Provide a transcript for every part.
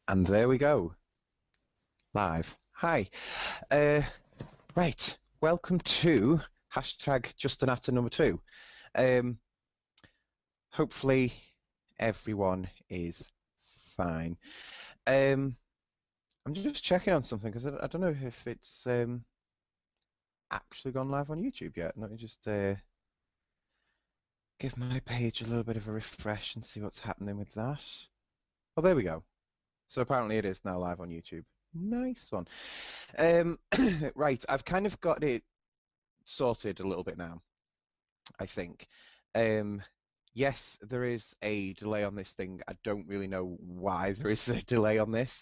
And there we go, live. Hi. Uh, right, welcome to hashtag Just a Natter number 2. Um, hopefully everyone is fine. Um, I'm just checking on something because I don't know if it's actually gone live on YouTube yet. Let me just give my page a little bit of a refresh and see what's happening with that. Oh, there we go. So apparently it is now live on YouTube. Nice one. Um, right, I've kind of got it sorted a little bit now, I think. Um, yes, there is a delay on this thing. I don't really know why there is a delay on this.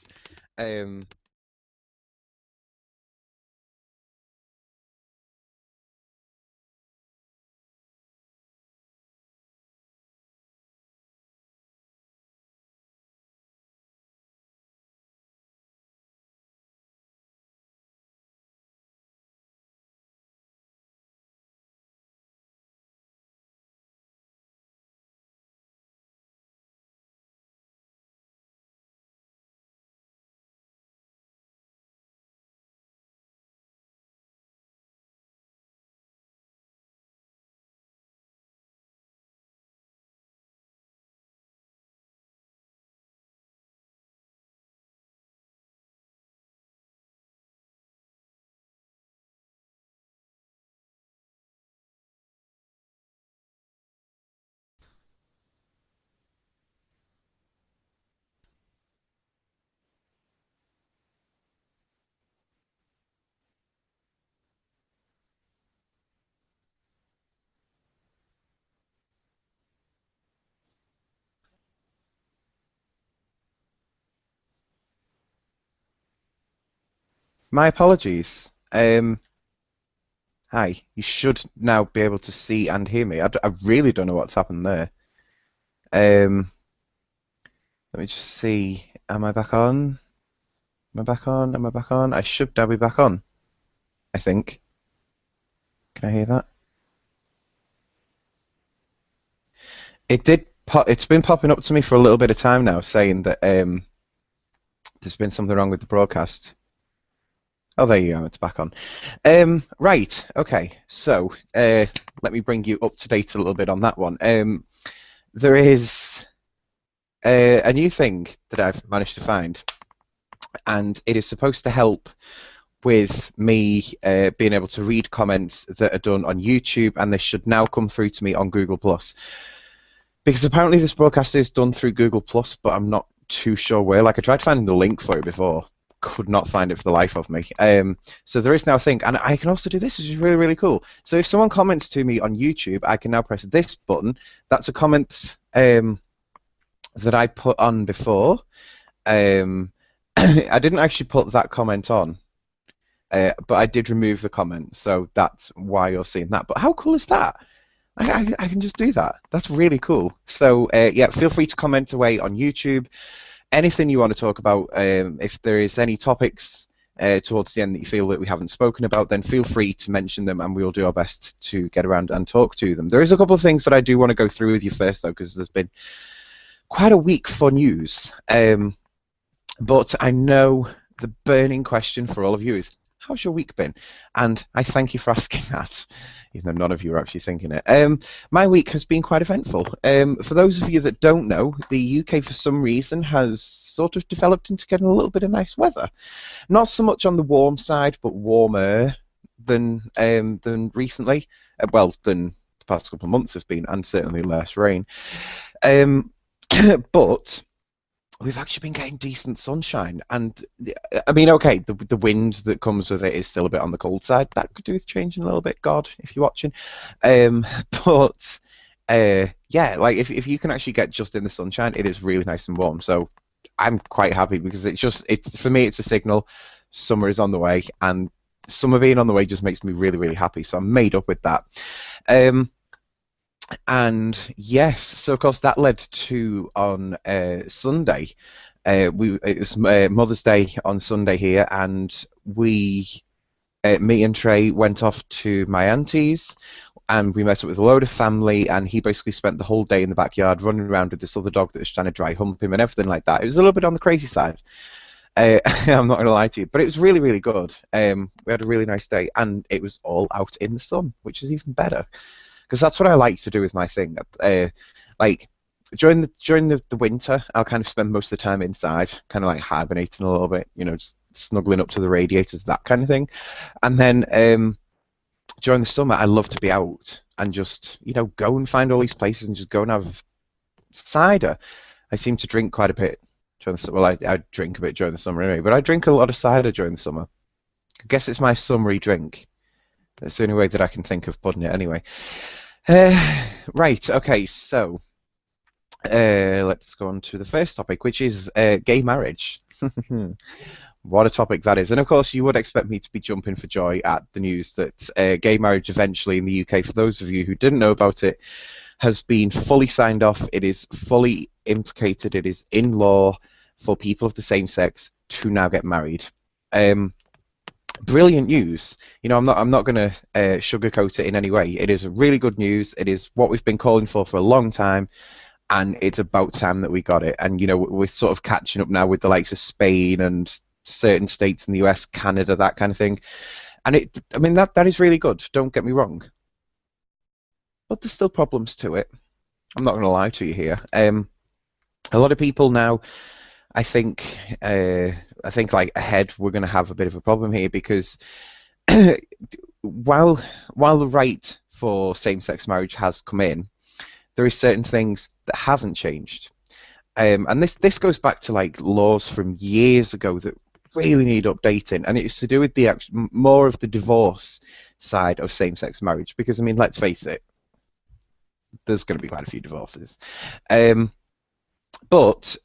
Um, my apologies. Hi, you should now be able to see and hear me. I really don't know what's happened there. Um, let me just see. Am I back on? Am I back on? Am I back on? I should now be back on, I think. Can I hear that? It did pop, it's been popping up to me for a little bit of time now saying that there's been something wrong with the broadcast. Oh, there you go. It's back on. Right. Okay. So let me bring you up to date a little bit on that one. There is a new thing that I've managed to find, and it is supposed to help with me being able to read comments that are done on YouTube, and this should now come through to me on Google Plus. Because apparently this broadcast is done through Google Plus, but I'm not too sure where. Like I tried finding the link for it before, could not find it for the life of me. So there is now a thing, and I can also do this, which is really, really cool. So if someone comments to me on YouTube, I can now press this button. That's a comment that I put on before. I didn't actually put that comment on, but I did remove the comment, so that's why you're seeing that. But how cool is that? I can just do that. That's really cool. So yeah, feel free to comment away on YouTube. Anything you want to talk about. If there is any topics towards the end that you feel that we haven't spoken about, then feel free to mention them, and we'll do our best to get around and talk to them. There is a couple of things that I do want to go through with you first, though, because there's been quite a week for news. But I know the burning question for all of you is, how's your week been? And I thank you for asking that, even though none of you are actually thinking it. My week has been quite eventful. For those of you that don't know, the UK for some reason has sort of developed into getting a little bit of nice weather. Not so much on the warm side, but warmer than recently. Well, than the past couple of months have been, and certainly less rain. Um, but we've actually been getting decent sunshine, and I mean, okay, the wind that comes with it is still a bit on the cold side. That could do with changing a little bit, God, if you're watching. But yeah, like if you can actually get just in the sunshine, it is really nice and warm. So I'm quite happy because it's for me, it's a signal summer is on the way, and summer being on the way just makes me really, really happy. So I'm made up with that. Um, and yes, so of course that led to on Sunday. It was Mother's Day on Sunday here, and we Me and Trey went off to my auntie's, and we met up with a load of family, and he basically spent the whole day in the backyard running around with this other dog that was trying to dry hump him and everything like that. It was a little bit on the crazy side. I'm not going to lie to you, but it was really, really good. We had a really nice day, and it was all out in the sun, which is even better, because that's what I like to do with my thing. Like during the winter, I'll kind of spend most of the time inside, kind of like hibernating a little bit, just snuggling up to the radiators, that kind of thing. And then during the summer, I love to be out and just, go and find all these places and just go and have cider. I seem to drink quite a bit during the summer. Well, I drink a bit during the summer anyway, but I drink a lot of cider during the summer. I guess it's my summery drink. That's the only way that I can think of putting it anyway. Right, okay, so let's go on to the first topic, which is gay marriage. What a topic that is. And of course, you would expect me to be jumping for joy at the news that gay marriage eventually in the UK, for those of you who didn't know about it, has been fully signed off. It is fully implicated. It is in law for people of the same sex to now get married. Brilliant news. I'm not going to sugarcoat it in any way. It is really good news. It is what we've been calling for a long time. And it's about time that we got it. And, we're sort of catching up now with the likes of Spain and certain states in the US, Canada, that kind of thing. And that is really good. Don't get me wrong. But there's still problems to it. I'm not going to lie to you here. A lot of people now, I think like ahead, we're going to have a bit of a problem here because while the right for same-sex marriage has come in, there are certain things that haven't changed. And this goes back to like laws from years ago that really need updating, and it's to do with the more of the divorce side of same-sex marriage. Because let's face it, there's going to be quite a few divorces. But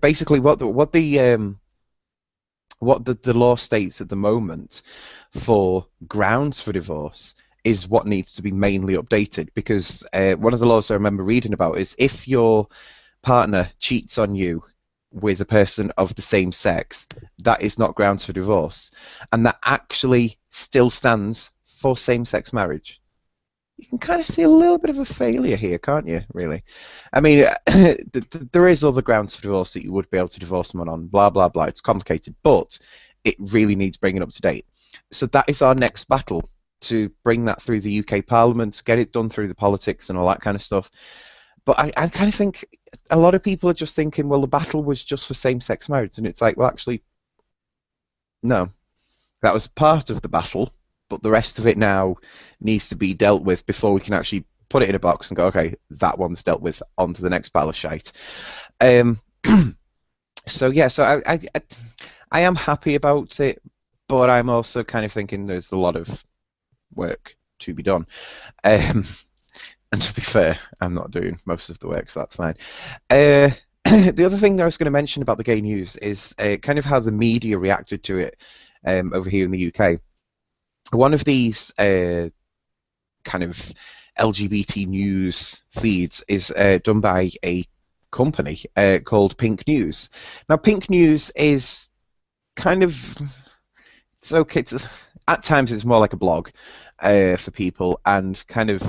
basically, what the law states at the moment for grounds for divorce is what needs to be mainly updated. Because one of the laws I remember reading about is if your partner cheats on you with a person of the same sex, that is not grounds for divorce, and that actually still stands for same-sex marriage. You can kind of see a little bit of a failure here, can't you, really? There is other grounds for divorce that you would be able to divorce someone on, blah, blah, blah. It's complicated, but it really needs bringing up to date. So that is our next battle, to bring that through the UK Parliament, get it done through the politics and all that kind of stuff. But I kind of think a lot of people are just thinking, well, the battle was just for same-sex marriage. And it's like, well, actually, no. That was part of the battle, but the rest of it now needs to be dealt with before we can actually put it in a box and go, okay, that one's dealt with, on to the next pile of shite. So I am happy about it, but I'm also kind of thinking there's a lot of work to be done. And to be fair, I'm not doing most of the work, so that's fine. The other thing that I was going to mention about the gay news is kind of how the media reacted to it over here in the UK. One of these kind of LGBT news feeds is done by a company called Pink News. Now, Pink News is kind of, it's okay. At times, it's more like a blog for people, and kind of,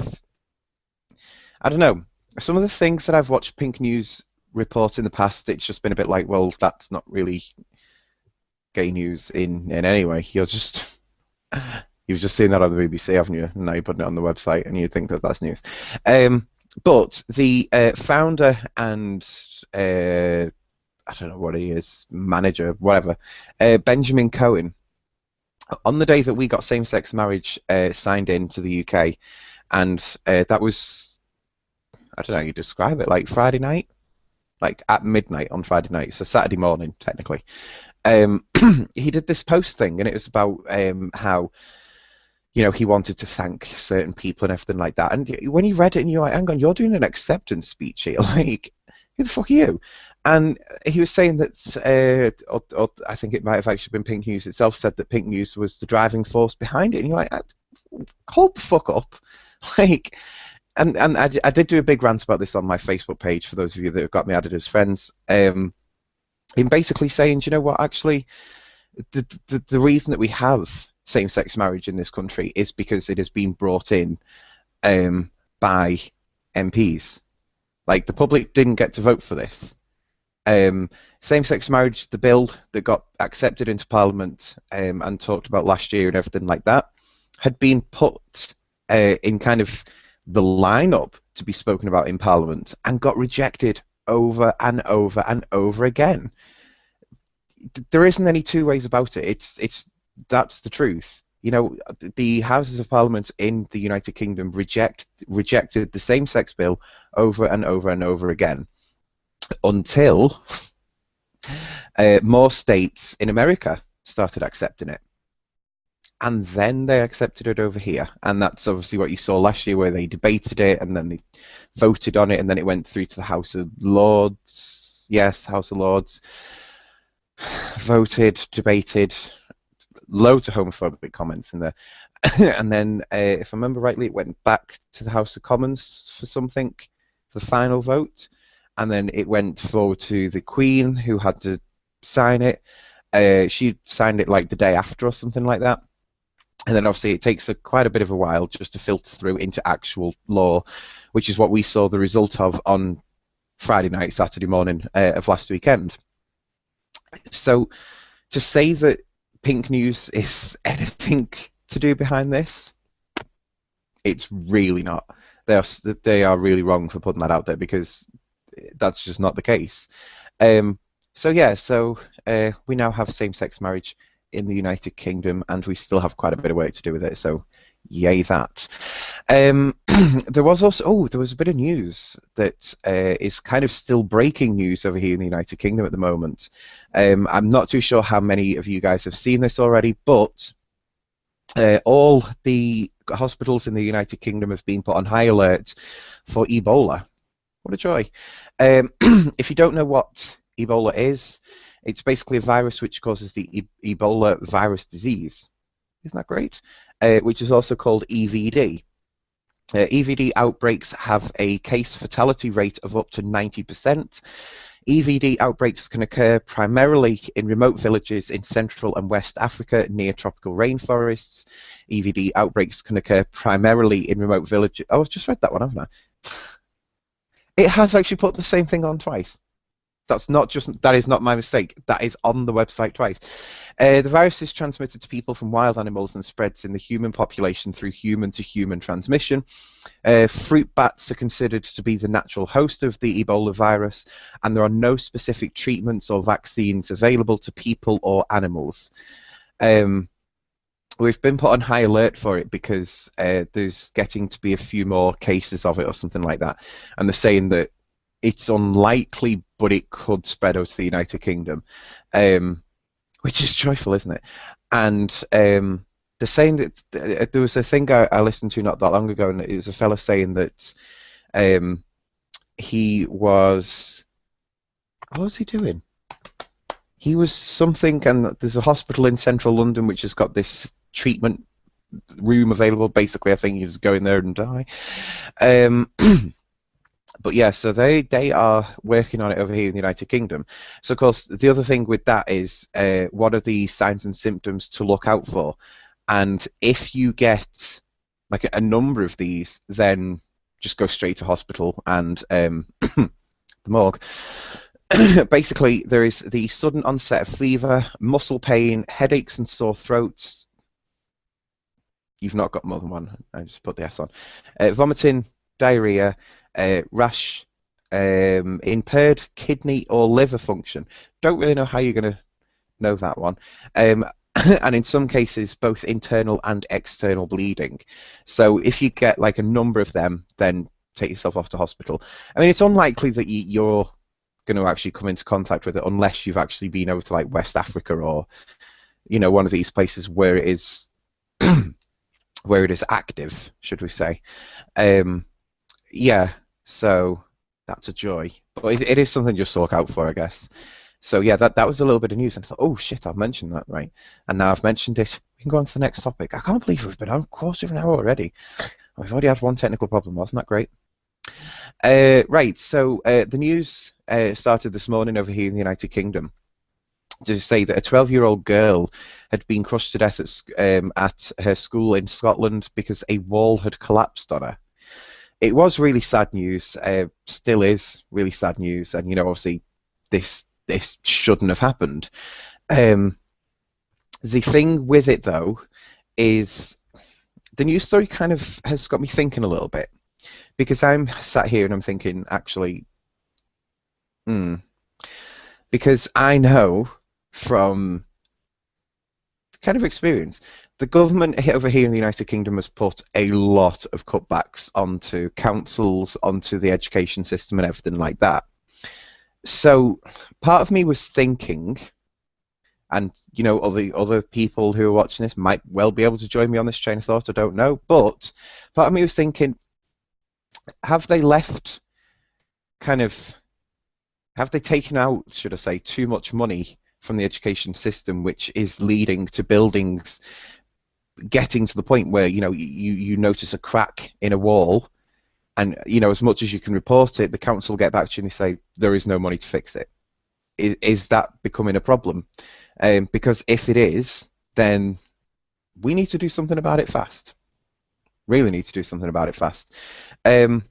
I don't know, some of the things that I've watched Pink News report in the past, it's just been a bit like, well, that's not really gay news in any way. You've just seen that on the BBC, haven't you? And now you're putting it on the website, and you think that that's news. But the founder and I don't know what he is, manager, whatever, Benjamin Cohen, on the day that we got same-sex marriage signed into the UK, and that was, I don't know how you describe it, like Friday night? Like at midnight on Friday night, so Saturday morning, technically. He did this post thing, and it was about how, he wanted to thank certain people and everything like that. And when you read it, and you're like, hang on, you're doing an acceptance speech here. Like, who the fuck are you? And he was saying that, or I think it might have actually been Pink News itself, said that Pink News was the driving force behind it. And you're like, hold the fuck up. Like, and I did do a big rant about this on my Facebook page, for those of you that have got me added as friends, in basically saying, do you know what, actually, the reason that we have same-sex marriage in this country is because it has been brought in um, by MPs. Like, the public didn't get to vote for this. Um, Same-sex marriage, the bill that got accepted into Parliament and talked about last year and everything like that, had been put in kind of the lineup to be spoken about in Parliament and got rejected over and over and over again. There isn't any two ways about it. It's that's the truth. You know, the Houses of Parliament in the United Kingdom rejected the same-sex bill over and over and over again until more states in America started accepting it. And then they accepted it over here. And that's obviously what you saw last year, where they debated it and then they voted on it, and then it went through to the House of Lords. Yes, House of Lords. Voted, debated, loads of homophobic comments in there. And then, if I remember rightly, it went back to the House of Commons for something, the final vote. And then it went forward to the Queen, who had to sign it. She signed it like the day after or something like that. And then obviously it takes quite a bit of a while just to filter through into actual law, which is what we saw the result of on Friday night, Saturday morning of last weekend. So to say that Pink News is anything to do behind this, it's really not. They are really wrong for putting that out there, because that's just not the case. So yeah, we now have same-sex marriage in the United Kingdom, and we still have quite a bit of work to do with it. So, yay that. There was a bit of news that is kind of still breaking news over here in the United Kingdom at the moment. I'm not too sure how many of you guys have seen this already, but all the hospitals in the United Kingdom have been put on high alert for Ebola. What a joy. If you don't know what Ebola is, it's basically a virus which causes the Ebola virus disease. Isn't that great? Which is also called EVD. EVD outbreaks have a case fatality rate of up to 90%. EVD outbreaks can occur primarily in remote villages in Central and West Africa near tropical rainforests. EVD outbreaks can occur primarily in remote villages. Oh, I've just read that one, haven't I? It has actually put the same thing on twice. That is not my mistake. That is on the website twice. The virus is transmitted to people from wild animals and spreads in the human population through human-to-human transmission. Fruit bats are considered to be the natural host of the Ebola virus, and there are no specific treatments or vaccines available to people or animals. We've been put on high alert for it because there's getting to be a few more cases of it or something like that, and they're saying that it's unlikely, but it could spread out to the United Kingdom, which is joyful, isn't it? And they're saying that there was a thing I listened to not that long ago, and it was a fella saying that he was... What was he doing? He was something, and there's a hospital in central London which has got this treatment room available. Basically, I think he was going there and die. But yeah, so they are working on it over here in the United Kingdom. So of course, the other thing with that is what are the signs and symptoms to look out for? And if you get like a number of these, then just go straight to hospital and the morgue. Basically, there is the sudden onset of fever, muscle pain, headaches and sore throats. You've not got more than one. I just put the S on. Vomiting, diarrhea, rash, impaired kidney or liver function. Don't really know how you're going to know that one. And in some cases, both internal and external bleeding. So if you get like a number of them, then take yourself off to hospital. I mean, it's unlikely that you're going to actually come into contact with it unless you've actually been over to like West Africa or, you know, one of these places where it is where it is active, should we say. Yeah, so that's a joy. But it is something just to look out for, I guess. So yeah, that was a little bit of news, and I thought, oh shit, I've mentioned that, right? And now I've mentioned it. We can go on to the next topic. I can't believe we've been on a quarter of an hour already. We've already had one technical problem. Wasn't that great? Right, so the news started this morning over here in the United Kingdom. to say that a 12-year-old girl had been crushed to death at her school in Scotland because a wall had collapsed on her. It was really sad news. Still is really sad news, and obviously, this shouldn't have happened. Um, the thing with it, though, is the news story kind of has got me thinking a little bit because I'm sat here and I'm thinking, actually, hmm, because I know from kind of experience, the government over here in the United Kingdom has put a lot of cutbacks onto councils, onto the education system, and everything like that. So part of me was thinking, and other people who are watching this might well be able to join me on this train of thought. I don't know, but part of me was thinking, have they left kind of have they taken out, should I say, too much money from the education system, which is leading to buildings getting to the point where you notice a crack in a wall, and as much as you can report it, the council get back to you and they say there is no money to fix it. Is that becoming a problem? Because if it is, then we need to do something about it fast. Really need to do something about it fast. Um,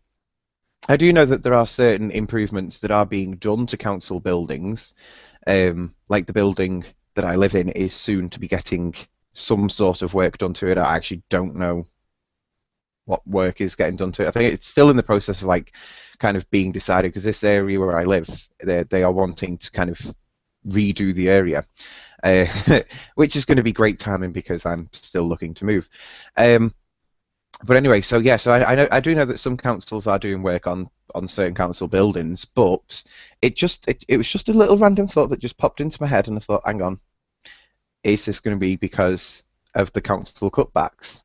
I do know that there are certain improvements that are being done to council buildings, like the building that I live in is soon to be getting some sort of work done to it. I actually don't know what work is getting done to it. I think it's still in the process of kind of being decided because this area where I live, they are wanting to kind of redo the area, which is going to be great timing because I'm still looking to move. Um, but anyway, so yeah, so I do know that some councils are doing work on certain council buildings, but it was just a little random thought that just popped into my head, and I thought, hang on, is this going to be because of the council cutbacks?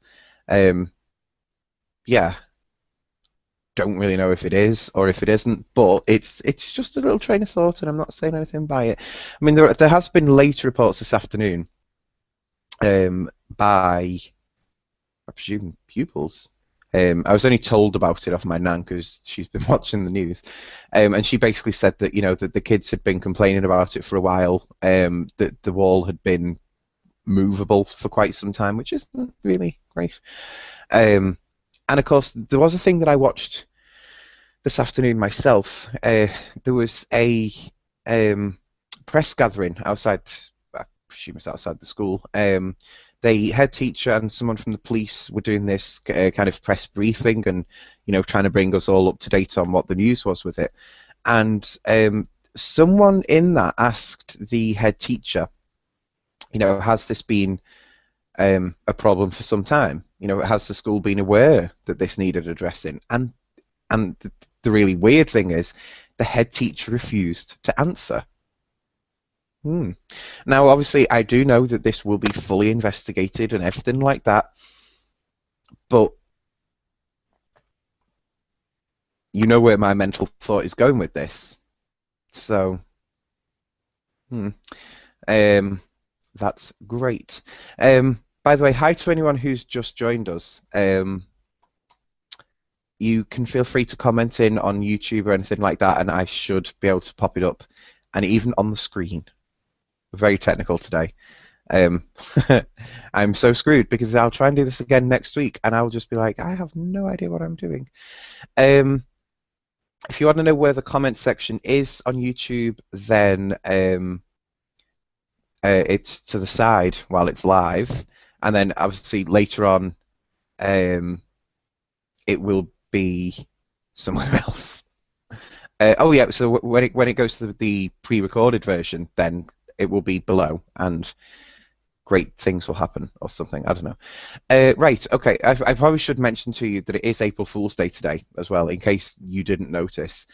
Um, yeah, don't really know if it is or if it isn't, but it's just a little train of thought, and I'm not saying anything by it. I mean, there has been later reports this afternoon by I presume pupils. I was only told about it off my nan because she's been watching the news, and she basically said that that the kids had been complaining about it for a while. That the wall had been movable for quite some time, which isn't really great. Um, and of course, there was a thing that I watched this afternoon myself. There was a um, press gathering outside. I presume it's outside the school. The head teacher and someone from the police were doing this kind of press briefing and trying to bring us all up to date on what the news was with it. And someone in that asked the head teacher, has this been a problem for some time? Has the school been aware that this needed addressing? And the really weird thing is, the head teacher refused to answer. Hmm. Now, obviously, I do know that this will be fully investigated and everything like that, but you know where my mental thought is going with this. So, hmm. Um, that's great. By the way, hi to anyone who's just joined us. You can feel free to comment in on YouTube or anything like that, and I should be able to pop it up, and even on the screen. Very technical today. Um, I'm so screwed because I'll try and do this again next week, and I'll just be like, I have no idea what I'm doing. If you want to know where the comment section is on YouTube, then it's to the side while it's live, and then obviously later on, it will be somewhere else. Oh yeah, so when it goes to the pre-recorded version, then it will be below, and great things will happen or something. I don't know. Right, okay. I probably should mention to you that it is April Fool's Day today as well, in case you didn't notice.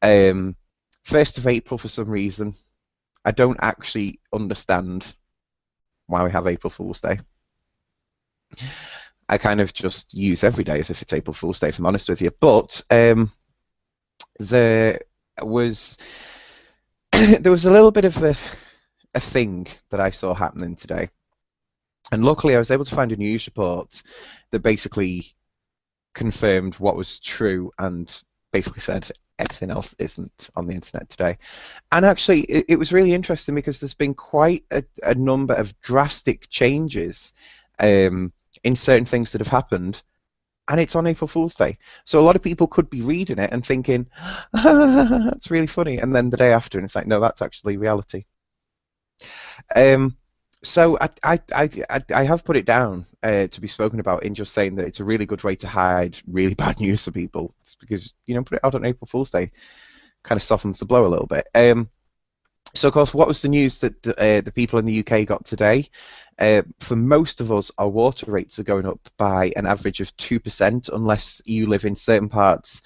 1st of April for some reason. I don't actually understand why we have April Fool's Day. I kind of just use every day as if it's April Fool's Day, if I'm honest with you. But there was there was a little bit of a thing that I saw happening today. And luckily I was able to find a news report that basically confirmed what was true and basically said everything else isn't on the internet today. And actually, it was really interesting because there's been quite a number of drastic changes in certain things that have happened, and it's on April Fool's Day. So a lot of people could be reading it and thinking, that's really funny, and then the day after, and it's like, no, that's actually reality. Um, so I have put it down to be spoken about in just saying that it's a really good way to hide really bad news for people. It's because, put it out on April Fool's Day kind of softens the blow a little bit. So, of course, what was the news that the people in the UK got today? For most of us, our water rates are going up by an average of 2%, unless you live in certain parts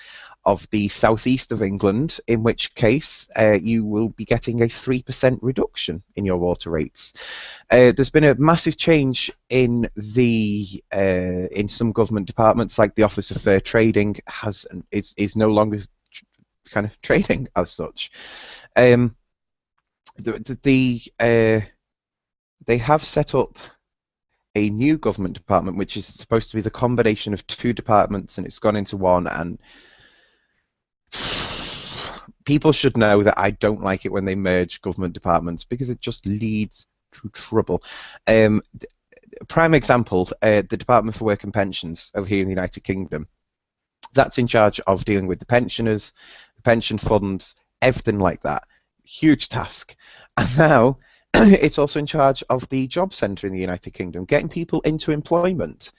of the southeast of England, in which case you will be getting a 3% reduction in your water rates. There's been a massive change in in some government departments, like the Office of Fair Trading is no longer kind of trading as such. They have set up a new government department, which is supposed to be the combination of two departments, and it's gone into one. And people should know that I don't like it when they merge government departments because it just leads to trouble. Prime example, the Department for Work and Pensions over here in the United Kingdom. That's in charge of dealing with the pensioners, the pension funds, everything like that. Huge task. And now it's also in charge of the job centre in the United Kingdom, getting people into employment.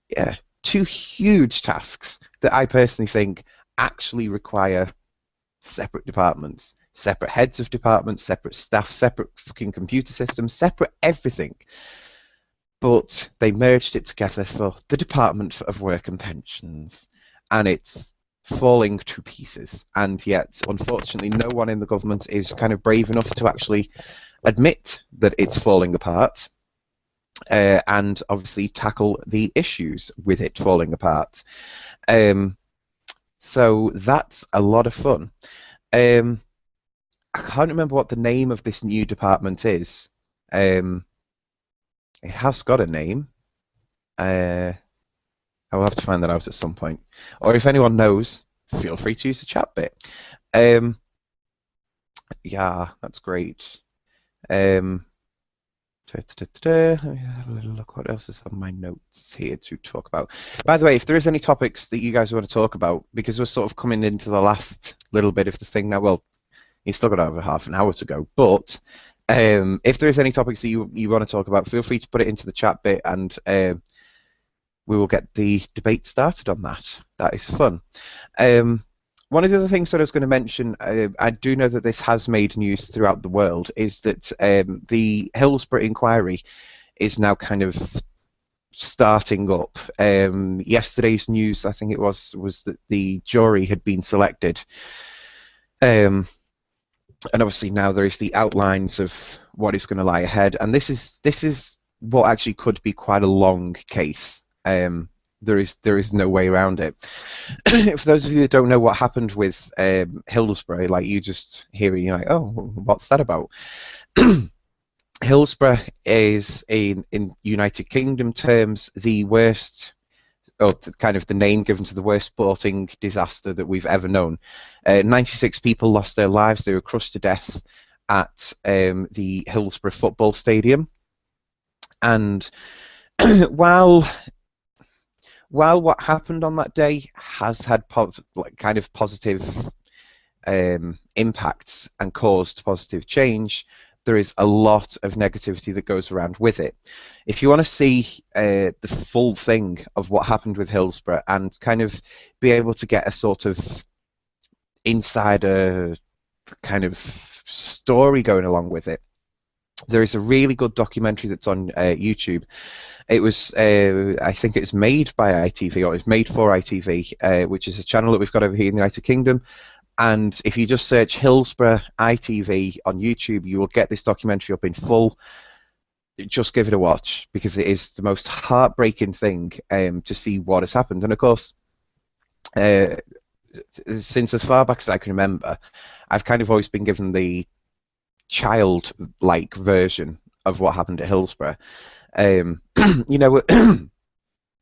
Yeah, two huge tasks that I personally think actually require separate departments, separate heads of departments, separate staff, separate fucking computer systems, separate everything. But they merged it together for the Department of Work and Pensions, and it's falling to pieces. And yet, unfortunately, no one in the government is kind of brave enough to actually admit that it's falling apart, and obviously tackle the issues with it falling apart. So that's a lot of fun. I can't remember what the name of this new department is. It has got a name. I will have to find that out at some point. Or if anyone knows, feel free to use the chat bit. Yeah, that's great. Let me have a little look what else is on my notes here to talk about. By the way, if there is any topics that you guys want to talk about, because we're sort of coming into the last little bit of the thing now, well, you still got over half an hour to go, but if there is any topics that you want to talk about, feel free to put it into the chat bit, and we will get the debate started on that. That is fun. One of the other things that I was going to mention, I do know that this has made news throughout the world, is that the Hillsborough inquiry is now kind of starting up. Yesterday's news, I think it was that the jury had been selected. And obviously now there is the outlines of what is going to lie ahead, and this is what actually could be quite a long case. There is no way around it. For those of you that don't know what happened with Hillsborough, like you just hear it, you're like, oh, what's that about? Hillsborough is, in United Kingdom terms, the worst, or kind of the name given to the worst sporting disaster that we've ever known. 96 people lost their lives. They were crushed to death at the Hillsborough football stadium. And while what happened on that day has had kind of positive impacts and caused positive change, there is a lot of negativity that goes around with it. If you want to see the full thing of what happened with Hillsborough and kind of be able to get a sort of insider kind of story going along with it, there is a really good documentary that's on YouTube. It was, I think it was made by ITV, or it was made for ITV, which is a channel that we've got over here in the United Kingdom. And if you just search Hillsborough ITV on YouTube, you will get this documentary up in full. Just give it a watch, because it is the most heartbreaking thing to see what has happened. And of course, since as far back as I can remember, I've kind of always been given the childlike version of what happened at Hillsborough. You know,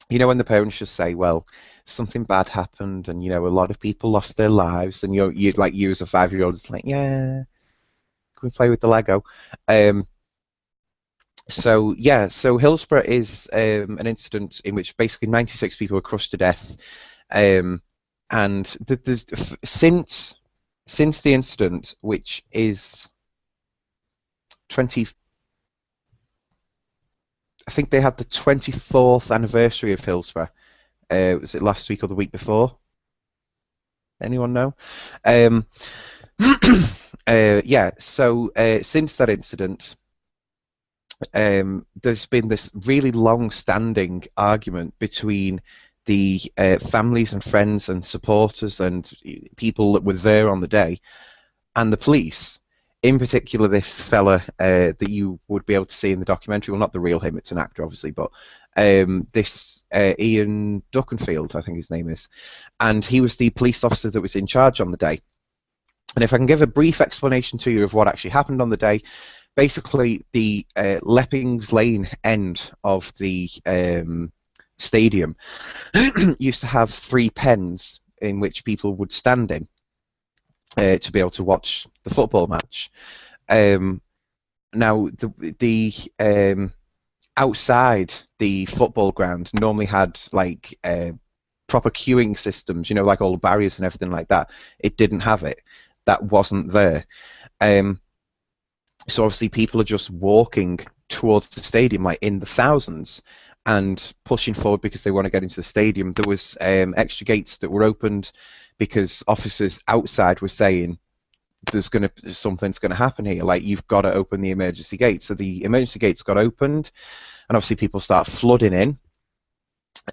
you know, when the parents just say, well, something bad happened, and you know, a lot of people lost their lives, and you like you as a 5-year old, it's like, yeah, can we play with the Lego? Um, so yeah, so Hillsborough is an incident in which basically 96 people were crushed to death, um, and since the incident, which is 20, I think they had the 24th anniversary of Hillsborough. Was it last week or the week before? Anyone know? Um, yeah, so since that incident, there's been this really long-standing argument between the families and friends and supporters and people that were there on the day and the police. In particular, this fella that you would be able to see in the documentary, well, not the real him, it's an actor, obviously, but this Ian Duckenfield, I think his name is, and he was the police officer that was in charge on the day. And if I can give a brief explanation to you of what actually happened on the day, basically the Leppings Lane end of the stadium used to have 3 pens in which people would stand in to be able to watch the football match. Um, now, the outside the football ground normally had like proper queuing systems, you know, like all the barriers and everything like that. It didn't have it. That wasn't there. Um, so obviously people are just walking towards the stadium like in the thousands and pushing forward because they want to get into the stadium. There was extra gates that were opened because officers outside were saying something's gonna happen here. Like, you've got to open the emergency gates. So the emergency gates got opened, and obviously people start flooding in,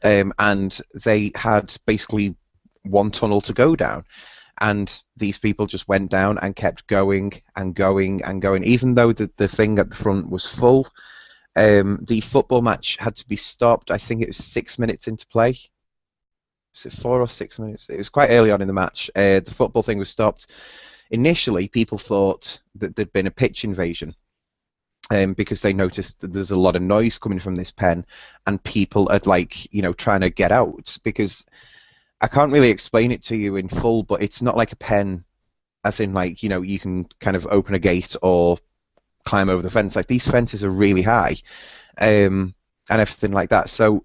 and they had basically one tunnel to go down. And these people just went down and kept going and going and going, even though the thing at the front was full. The football match had to be stopped. I think it was 6 minutes into play. Was it 4 or 6 minutes? It was quite early on in the match. The football thing was stopped. Initially, people thought that there'd been a pitch invasion, because they noticed that there's a lot of noise coming from this pen, and people are like, you know, trying to get out. Because I can't really explain it to you in full, but it's not like a pen, as in like, you know, you can kind of open a gate or climb over the fence. Like, these fences are really high, and everything like that. So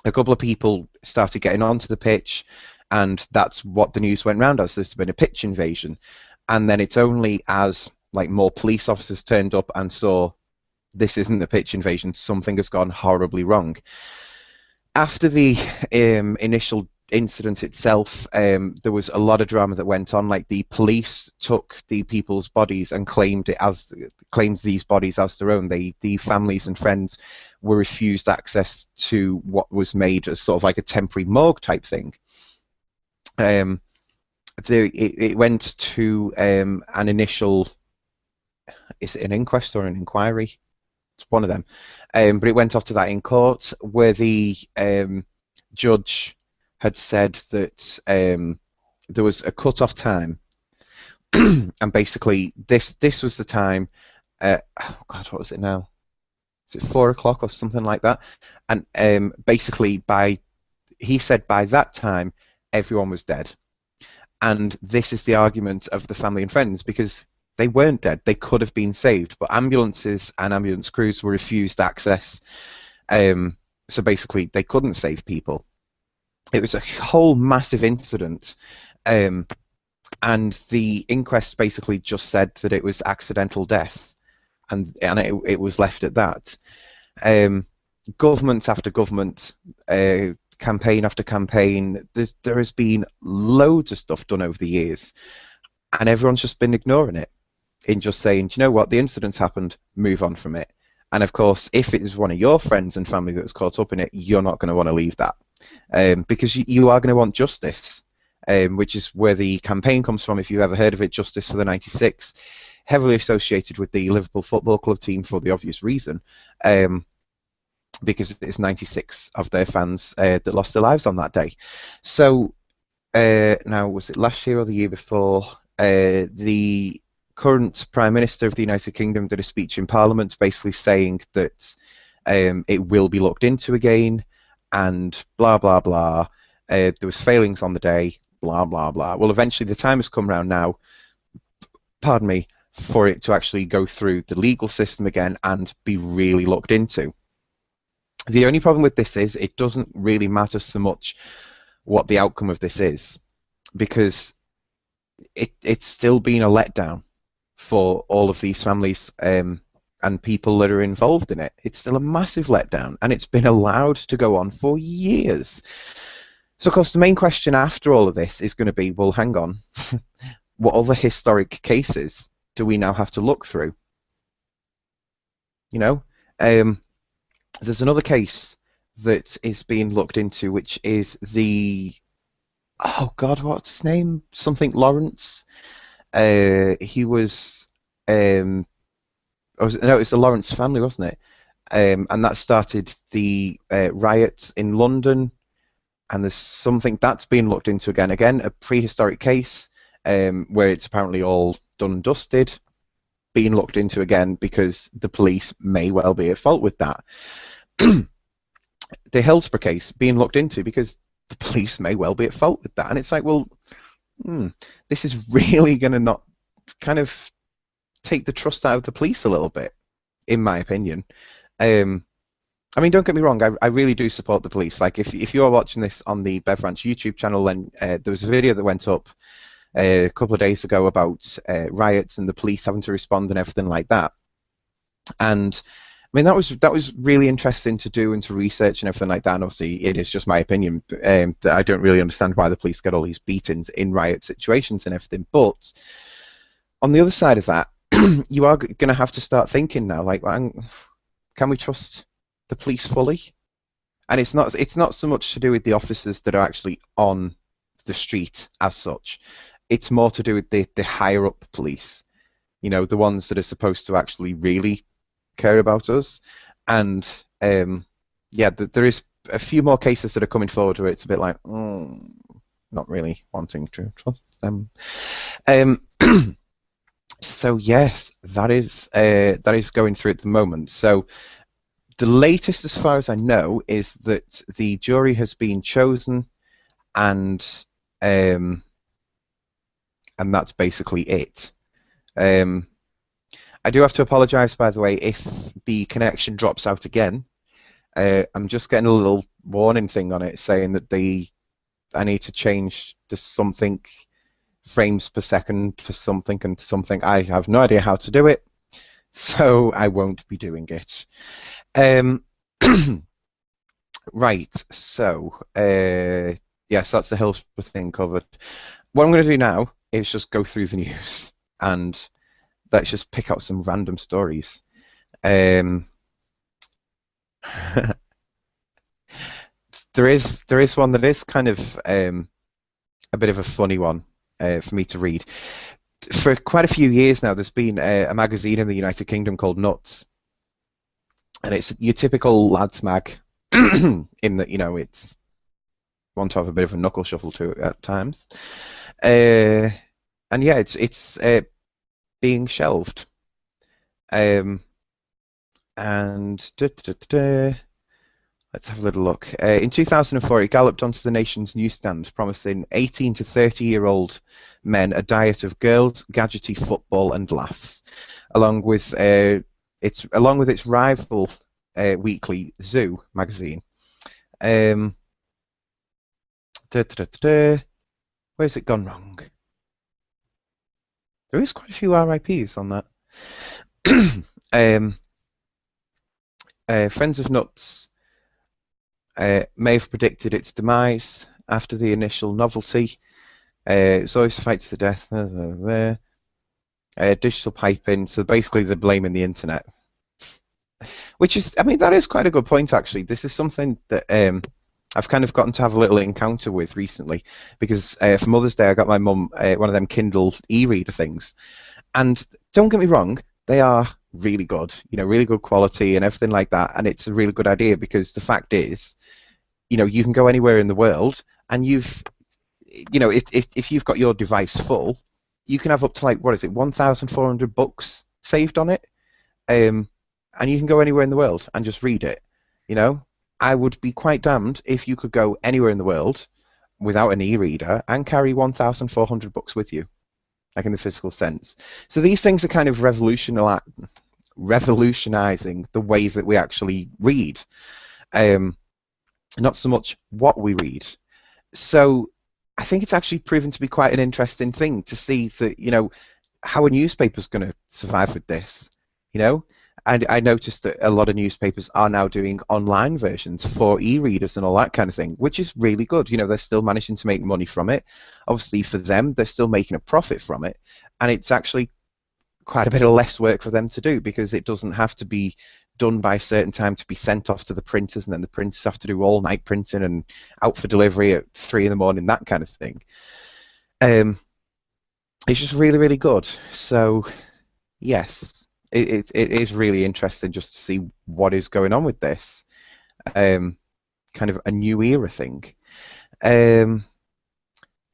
a couple of people started getting onto the pitch, and that's what the news went round as. There's been a pitch invasion, and then it's only as like more police officers turned up and saw this isn't a pitch invasion, something has gone horribly wrong. After the initial incident itself, there was a lot of drama that went on. Like, the police took the people's bodies and claimed these bodies as their own. The families and friends were refused access to what was made as sort of like a temporary morgue type thing. It went to an initial, is it an inquest or an inquiry? It's one of them. But it went off to that in court, where the judge had said that there was a cut-off time, and basically this was the time. Oh God, what was it now? Is it 4 o'clock or something like that? And basically, he said by that time everyone was dead, and this is the argument of the family and friends, because they weren't dead. They could have been saved, but ambulances and ambulance crews were refused access. So basically, they couldn't save people. It was a whole massive incident, and the inquest basically just said that it was accidental death, and it was left at that. Government after government, campaign after campaign, there has been loads of stuff done over the years, and everyone's just been ignoring it, in just saying, do you know what, the incident's happened, move on from it. And of course, if it is one of your friends and family that was caught up in it, you're not going to want to leave that, because you are going to want justice, which is where the campaign comes from. If you've ever heard of it, Justice for the 96, heavily associated with the Liverpool Football Club team for the obvious reason, because it's 96 of their fans that lost their lives on that day. So now, was it last year or the year before, the current Prime Minister of the United Kingdom did a speech in Parliament basically saying that it will be looked into again, and blah blah blah. There was failings on the day, blah blah blah. Well, eventually the time has come around now, pardon me, for it to actually go through the legal system again and be really looked into. The only problem with this is it doesn't really matter so much what the outcome of this is, because it's still been a letdown for all of these families and people that are involved in it. It's still a massive letdown, and it's been allowed to go on for years. So, of course, the main question after all of this is going to be, well, hang on, what other historic cases do we now have to look through? You know, there's another case that is being looked into, which is the, oh God, what's his name? Something Lawrence. He was, no, it's the Lawrence family, wasn't it? And that started the riots in London. And there's something that's being looked into again. Again, a prehistoric case where it's apparently all done and dusted, being looked into again because the police may well be at fault with that. The Hillsborough case being looked into because the police may well be at fault with that. And it's like, well, this is really going to not kind of take the trust out of the police a little bit, in my opinion. I mean, don't get me wrong, I really do support the police. Like, if you're watching this on the BevRants YouTube channel, then there was a video that went up a couple of days ago about riots and the police having to respond and everything like that. And I mean, that was really interesting to do and to research and everything like that. And obviously, it is just my opinion that I don't really understand why the police get all these beatings in riot situations and everything. But on the other side of that, you are going to have to start thinking now, like, can we trust the police fully? And it's not so much to do with the officers that are actually on the street as such. It's more to do with the higher up police, you know, the ones that are supposed to actually really care about us. And yeah, there is a few more cases that are coming forward where it's a bit like, not really wanting to trust them. So yes, that is going through at the moment. So the latest, as far as I know, is that the jury has been chosen, and that's basically it. I do have to apologise, by the way, if the connection drops out again. I'm just getting a little warning thing on it saying that I need to change to something frames per second to something and something. I have no idea how to do it, so I won't be doing it. Right, so yes, that's the Hillsborough thing covered. What I'm going to do now is just go through the news and let's just pick out some random stories. There is one that is kind of a bit of a funny one for me to read. For quite a few years now, there's been a magazine in the United Kingdom called Nuts. And it's your typical lads mag, in that, you know, it's want to have a bit of a knuckle shuffle to it at times. And yeah, it's being shelved. And let's have a little look. In 2004, it galloped onto the nation's newsstand, promising 18 to 30-year-old men a diet of girls, gadgety football, and laughs, along with its rival weekly Zoo magazine. Where's it gone wrong? There is quite a few RIPs on that. Friends of Nuts may have predicted its demise after the initial novelty. It's always fight to the death. Digital piping, so basically they're blaming the internet. Which is, I mean, that is quite a good point, actually. This is something that I've kind of gotten to have a little encounter with recently, because for Mother's Day I got my mum one of them Kindle e-reader things. And don't get me wrong, they are really good, you know, really good quality and everything like that, and it's a really good idea because the fact is, you know, you can go anywhere in the world and you know, if you've got your device full, you can have up to, like, what is it, 1,400 books saved on it, and you can go anywhere in the world and just read it, you know. I would be quite damned if you could go anywhere in the world without an e-reader and carry 1,400 books with you, like in the physical sense. So these things are kind of revolutionizing the way that we actually read, um, not so much what we read. So I think it's actually proven to be quite an interesting thing to see that, how a newspaper's going to survive with this, you know? And I noticed that a lot of newspapers are now doing online versions for e-readers and all that kind of thing, which is really good. They're still managing to make money from it. Obviously, for them, they're still making a profit from it. And it's actually quite a bit of less work for them to do because it doesn't have to be done by a certain time to be sent off to the printers, and then the printers have to do all night printing and out for delivery at 3 in the morning, that kind of thing. Um, it's just really, really good. So yes, it is really interesting just to see what is going on with this. Kind of a new era thing. Um,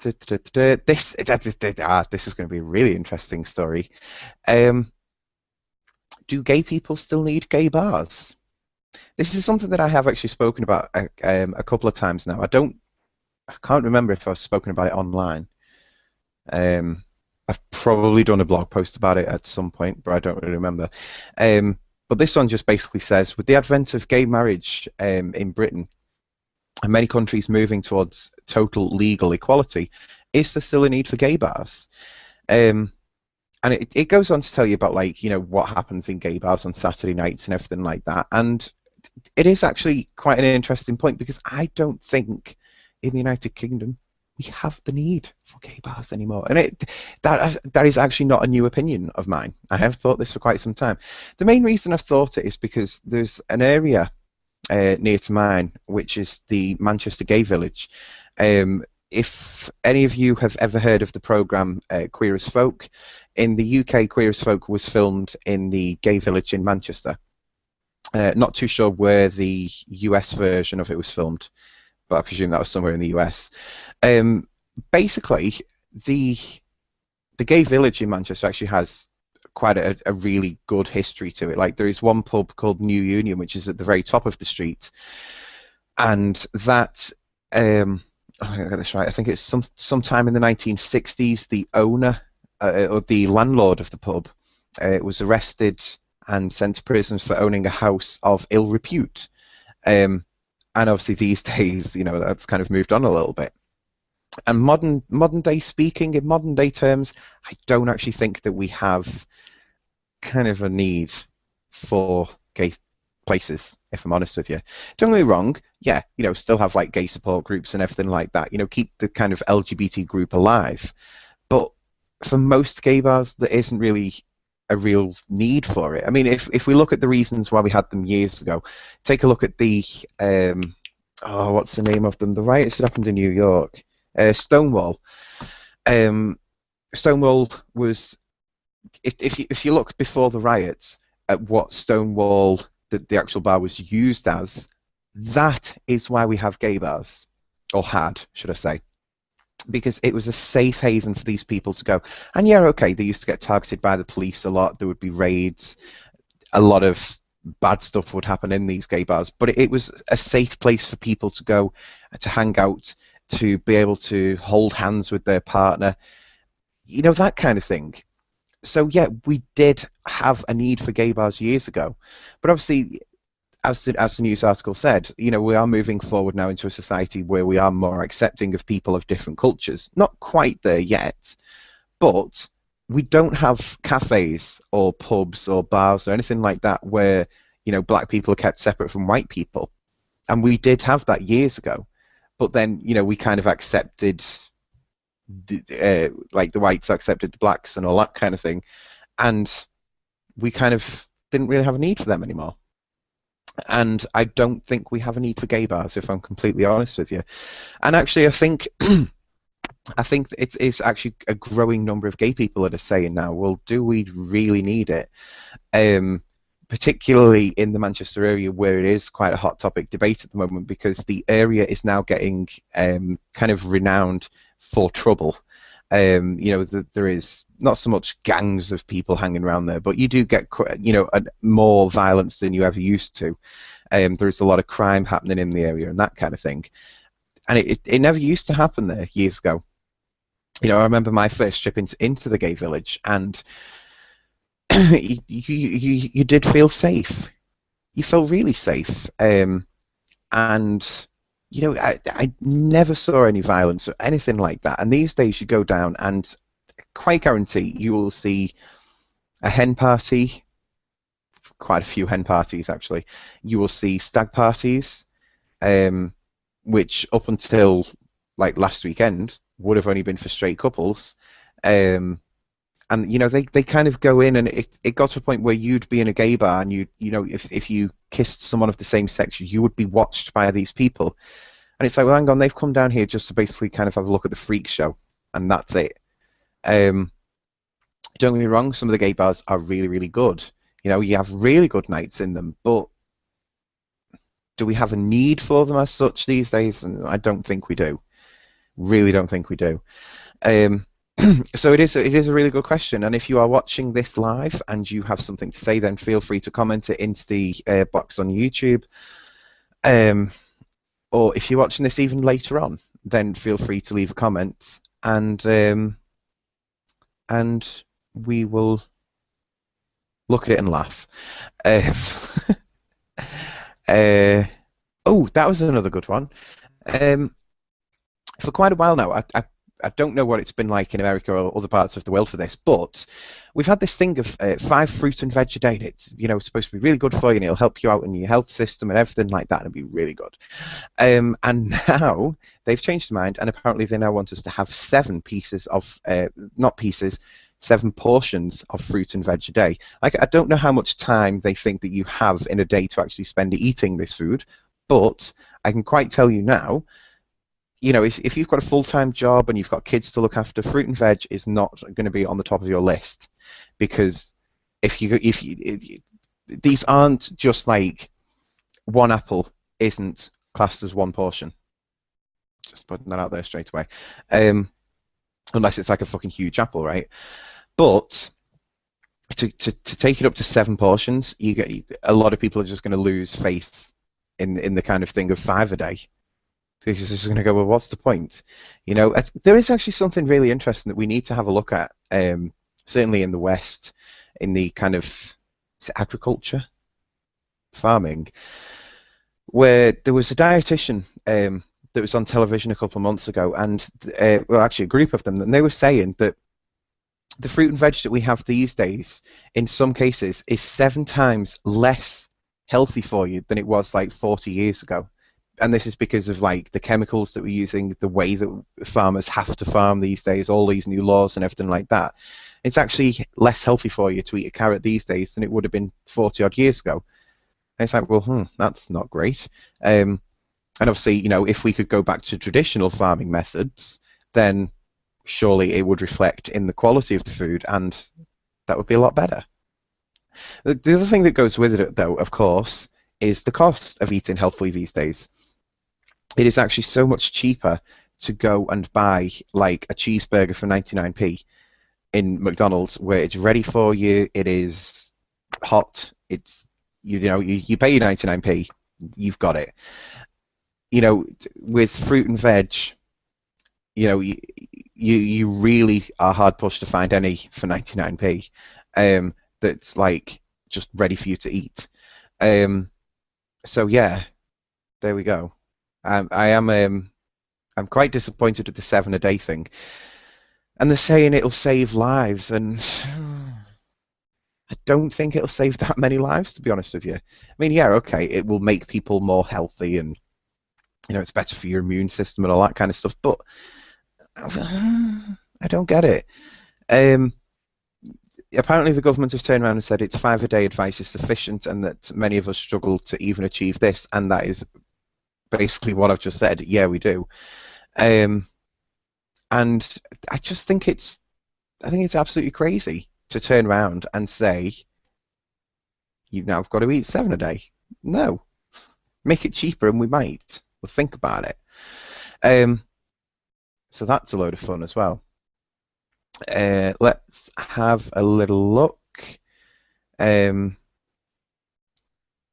this this is going to be a really interesting story. Um, do gay people still need gay bars? This is something that I have actually spoken about a couple of times now. I can't remember if I've spoken about it online. Um, I've probably done a blog post about it at some point, but I don't really remember. But this one just basically says, with the advent of gay marriage in Britain and many countries moving towards total legal equality, is there still a need for gay bars? Um, and it goes on to tell you about, like, what happens in gay bars on Saturday nights and everything like that. And it is actually quite an interesting point because I don't think in the United Kingdom we have the need for gay bars anymore. And that is actually not a new opinion of mine. I have thought this for quite some time. The main reason I've thought it is because there's an area near to mine, which is the Manchester Gay Village. If any of you have ever heard of the programme Queer as Folk, in the UK, Queer as Folk was filmed in the Gay Village in Manchester. Not too sure where the US version of it was filmed, but I presume that was somewhere in the US. Basically, the Gay Village in Manchester actually has quite a really good history to it. Like, there is one pub called New Union, which is at the very top of the street, and that I got this right. I think it's sometime in the 1960s. The owner or the landlord of the pub was arrested and sent to prison for owning a house of ill repute. And obviously these days, that's kind of moved on a little bit. And modern day speaking, in modern day terms, I don't actually think that we have kind of a need for gay places, if I'm honest with you. Don't get me wrong, yeah, still have like gay support groups and everything like that. Keep the kind of LGBT group alive. But for most gay bars, there isn't really a real need for it. I mean, if we look at the reasons why we had them years ago, take a look at the what's the name of them? The riots that happened in New York. Stonewall. Stonewall was, if you look before the riots at what Stonewall, the actual bar, was used as, that is why we have gay bars, or had, should I say, because it was a safe haven for these people to go. And yeah, okay, they used to get targeted by the police a lot. There would be raids. A lot of bad stuff would happen in these gay bars, but it was a safe place for people to go, to hang out, to be able to hold hands with their partner, that kind of thing. So yeah, we did have a need for gay bars years ago, but obviously, as the news article said, we are moving forward now into a society where we are more accepting of people of different cultures. Not quite there yet, but we don't have cafes or pubs or bars or anything like that where black people are kept separate from white people, and we did have that years ago. But then we kind of accepted like the whites accepted the blacks and all that kind of thing, and we kind of didn't really have a need for them anymore. And I don't think we have a need for gay bars, if I'm completely honest with you. And actually, I think I think it is actually a growing number of gay people that are saying now, well, do we really need it? Particularly in the Manchester area, where it is quite a hot topic debate at the moment, because the area is now getting kind of renowned for trouble. There is not so much gangs of people hanging around there, but you do get, more violence than you ever used to. There's a lot of crime happening in the area and that kind of thing. And it never used to happen there years ago. I remember my first trip into the gay village, and you did feel safe. You felt really safe. And I never saw any violence or anything like that. And these days you go down and quite guarantee you will see a hen party, quite a few hen parties actually. You will see stag parties, um, which up until like last weekend would have only been for straight couples. Um, and they kind of go in, and it got to a point where you'd be in a gay bar, and if you kissed someone of the same sex, you would be watched by these people. And it's like, well, hang on, they've come down here just to basically kind of have a look at the freak show, and that's it. Um, don't get me wrong, some of the gay bars are really, really good. You have really good nights in them, but do we have a need for them as such these days? And I don't think we do. Really don't think we do. Um, so it is a really good question, and if you are watching this live and you have something to say, then feel free to comment it into the box on YouTube. Um, or if you're watching this even later on, then feel free to leave a comment, and we will look at it and laugh. Um, oh, that was another good one. Um, for quite a while now, I don't know what it's been like in America or other parts of the world for this, but we've had this thing of 5 fruit and veg a day. And it's supposed to be really good for you, and it'll help you out in your health system and everything like that, and it'll be really good. And now they've changed their mind, and apparently they now want us to have 7 pieces of, not pieces, 7 portions of fruit and veg a day. Like, I don't know how much time they think that you have in a day to actually spend eating this food, but I can quite tell you now, if you've got a full-time job and you've got kids to look after, fruit and veg is not going to be on the top of your list, because if these aren't just like one apple isn't classed as one portion. Just putting that out there straight away. Unless it's like a fucking huge apple, right? But to take it up to 7 portions, a lot of people are just going to lose faith in the kind of thing of 5 a day. Because it's going to go, well, what's the point? There is actually something really interesting that we need to have a look at, certainly in the West, in the kind of agriculture, farming, where there was a dietitian that was on television a couple of months ago, and, well, actually a group of them, and they were saying that the fruit and veg that we have these days, in some cases, is 7 times less healthy for you than it was like 40 years ago. And this is because of like the chemicals that we're using, the way that farmers have to farm these days, all these new laws and everything like that. It's actually less healthy for you to eat a carrot these days than it would have been 40 odd years ago. And it's like, well, that's not great. And obviously, if we could go back to traditional farming methods, then surely it would reflect in the quality of the food, and that would be a lot better. The other thing that goes with it, though, of course, is the cost of eating healthily these days. It is actually so much cheaper to go and buy like a cheeseburger for 99p in McDonald's, where it's ready for you, it is hot, it's you pay your 99p, you've got it. With fruit and veg, you really are hard pushed to find any for 99p that's like just ready for you to eat. So yeah, there we go. I'm quite disappointed with the 7 a day thing, and they're saying it'll save lives, and I don't think it'll save that many lives, to be honest with you. I mean, yeah, okay, it will make people more healthy, and it's better for your immune system and all that kind of stuff, but I don't get it. Apparently the government have turned around and said it's 5 a day advice is sufficient, and that many of us struggle to even achieve this, and that is basically what I've just said. Yeah, we do. And I just think it's absolutely crazy to turn around and say you've now got to eat 7 a day. No, make it cheaper, and we might. We'll think about it. So that's a load of fun as well. Let's have a little look. Um,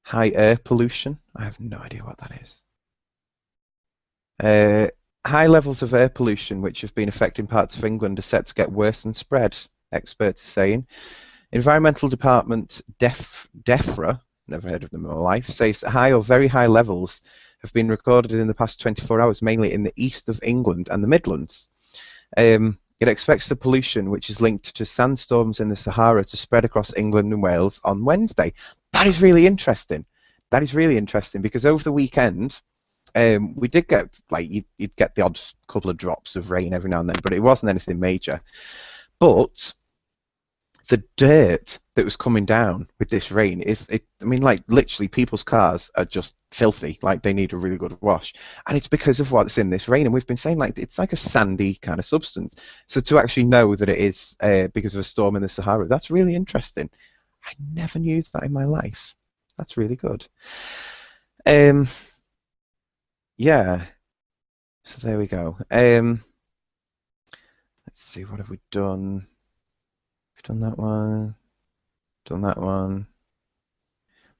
High air pollution. I have no idea what that is. Uh, High levels of air pollution, which have been affecting parts of England, are set to get worse and spread, experts are saying. Environmental Department DEFRA, never heard of them in my life, says that high or very high levels have been recorded in the past 24 hours, mainly in the east of England and the Midlands. It expects the pollution, which is linked to sandstorms in the Sahara, to spread across England and Wales on Wednesday. That is really interesting. That is really interesting because over the weekend, we did get like you'd get the odd couple of drops of rain every now and then, but it wasn't anything major. But the dirt that was coming down with this rain I mean, like literally people's cars are just filthy, like they need a really good wash, and it's because of what's in this rain. And we've been saying like it's like a sandy kind of substance, so to actually know that it is because of a storm in the Sahara, that's really interesting. I never knew that in my life. That's really good. um yeah, so there we go. Let's see, what have we done? We've done that one, done that one.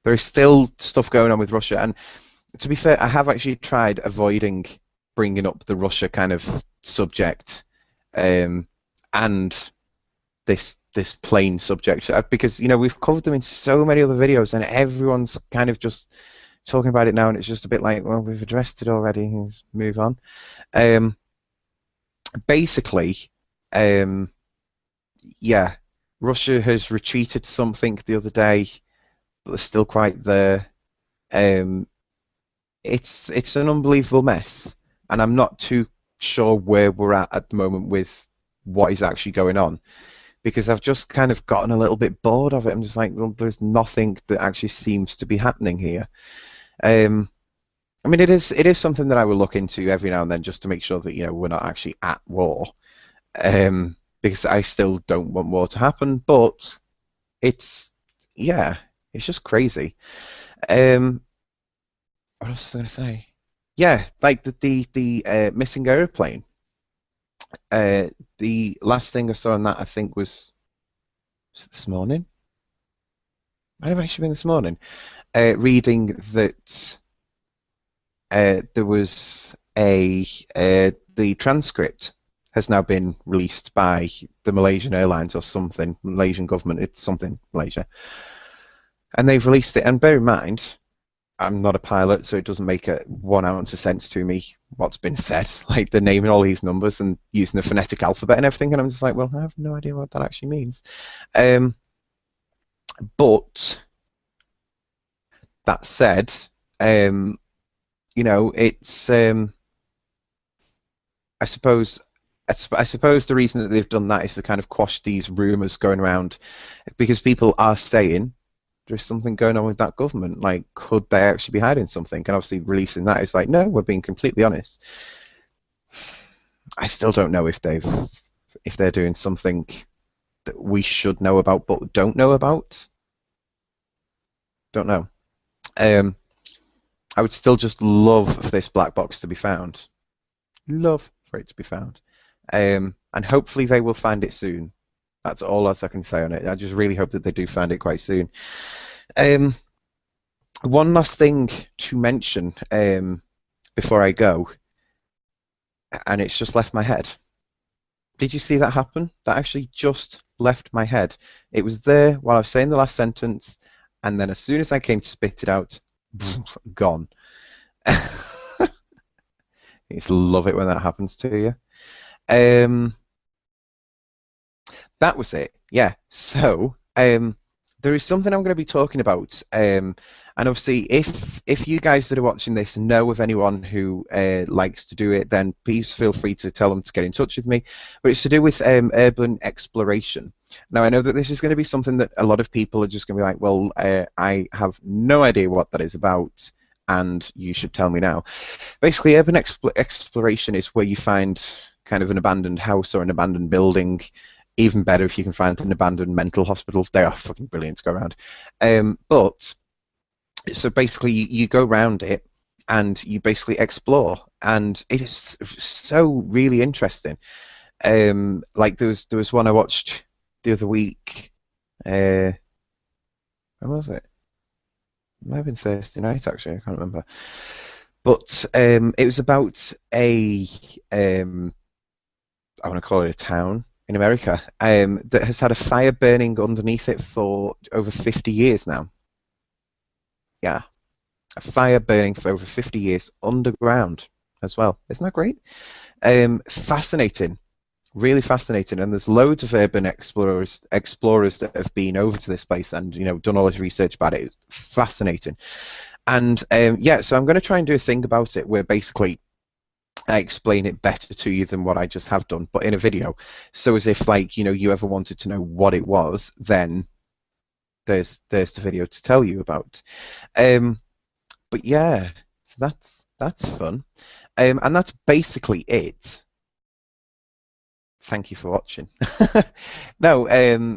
There is still stuff going on with Russia, and to be fair, I have actually tried avoiding bringing up the Russia kind of subject, um, and this plain subject, because we've covered them in so many other videos, and everyone's kind of just talking about it now, and it's just a bit like, well, we've addressed it already. Let's move on. Um, Basically, um, yeah, Russia has retreated something the other day, but they're still quite there. Um, it's an unbelievable mess, and I'm not too sure where we're at the moment with what is actually going on, because I've just kind of gotten a little bit bored of it. I'm just like, well, there's nothing that actually seems to be happening here. Um, I mean, it is something that I will look into every now and then just to make sure that we're not actually at war, because I still don't want war to happen. But it's yeah, it's just crazy. Um, what else was I going to say? Yeah, like the missing aeroplane. Uh, the last thing I saw on that, I think, was it this morning. Might have actually been this morning. Reading that there was the transcript has now been released by the Malaysian Airlines or something, Malaysian government. It's something Malaysia, and they've released it. And bear in mind, I'm not a pilot, so it doesn't make 1 ounce of sense to me what's been said. Like they're naming all these numbers and using the phonetic alphabet and everything, and I'm just like, well, I have no idea what that actually means. Um, but that said, um, it's I suppose I suppose the reason that they've done that is to kind of quash these rumours going around, because people are saying there's something going on with that government. Like, could they actually be hiding something? And obviously, releasing that is like, no, we're being completely honest. I still don't know if they're doing something that we should know about but don't know about. Don't know. Um, I would still just love for this black box to be found. Love for it to be found. And hopefully they will find it soon. That's all else I can say on it. I just really hope that they do find it quite soon. Um, One last thing to mention before I go, and it's just left my head. Did you see that happen? That actually just left my head. It was there while I was saying the last sentence, and then as soon as I came to spit it out, gone. I just love it when that happens to you. Um, that was it. Yeah. So, there is something I'm going to be talking about. And obviously, if you guys that are watching this know of anyone who likes to do it, then please feel free to tell them to get in touch with me. But it's to do with urban exploration. Now, I know that this is going to be something that a lot of people are just going to be like, well, I have no idea what that is about, and you should tell me now. Basically, urban exploration is where you find kind of an abandoned house or an abandoned building. Even better if you can find an abandoned mental hospital. They are fucking brilliant to go around. But so basically, you go around it and you basically explore, and it is so really interesting. Like there was one I watched the other week. Uh, when was it? It might have been Thursday night actually. I can't remember. But it was about a I want to call it a town in America that has had a fire burning underneath it for over 50 years now. Yeah, a fire burning for over 50 years underground as well. Isn't that great? Fascinating, really fascinating. And there's loads of urban explorers that have been over to this place and done all this research about it. It's fascinating. And yeah, so I'm going to try and do a thing about it where basically I explain it better to you than what I just have done, but in a video. So as if like you ever wanted to know what it was, then there's the video to tell you about. Um, but yeah, so that's fun. And that's basically it. Thank you for watching. No, I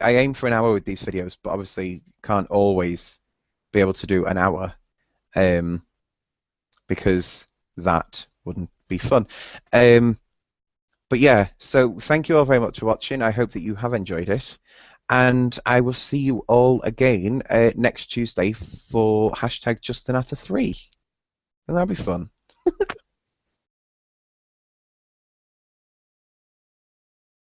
aim for an hour with these videos, but obviously can't always be able to do an hour, um, because that wouldn't be fun. Um, but yeah, so thank you all very much for watching. I hope that you have enjoyed it. And I will see you all again next Tuesday for hashtag Just Natter 3. And that'll be fun.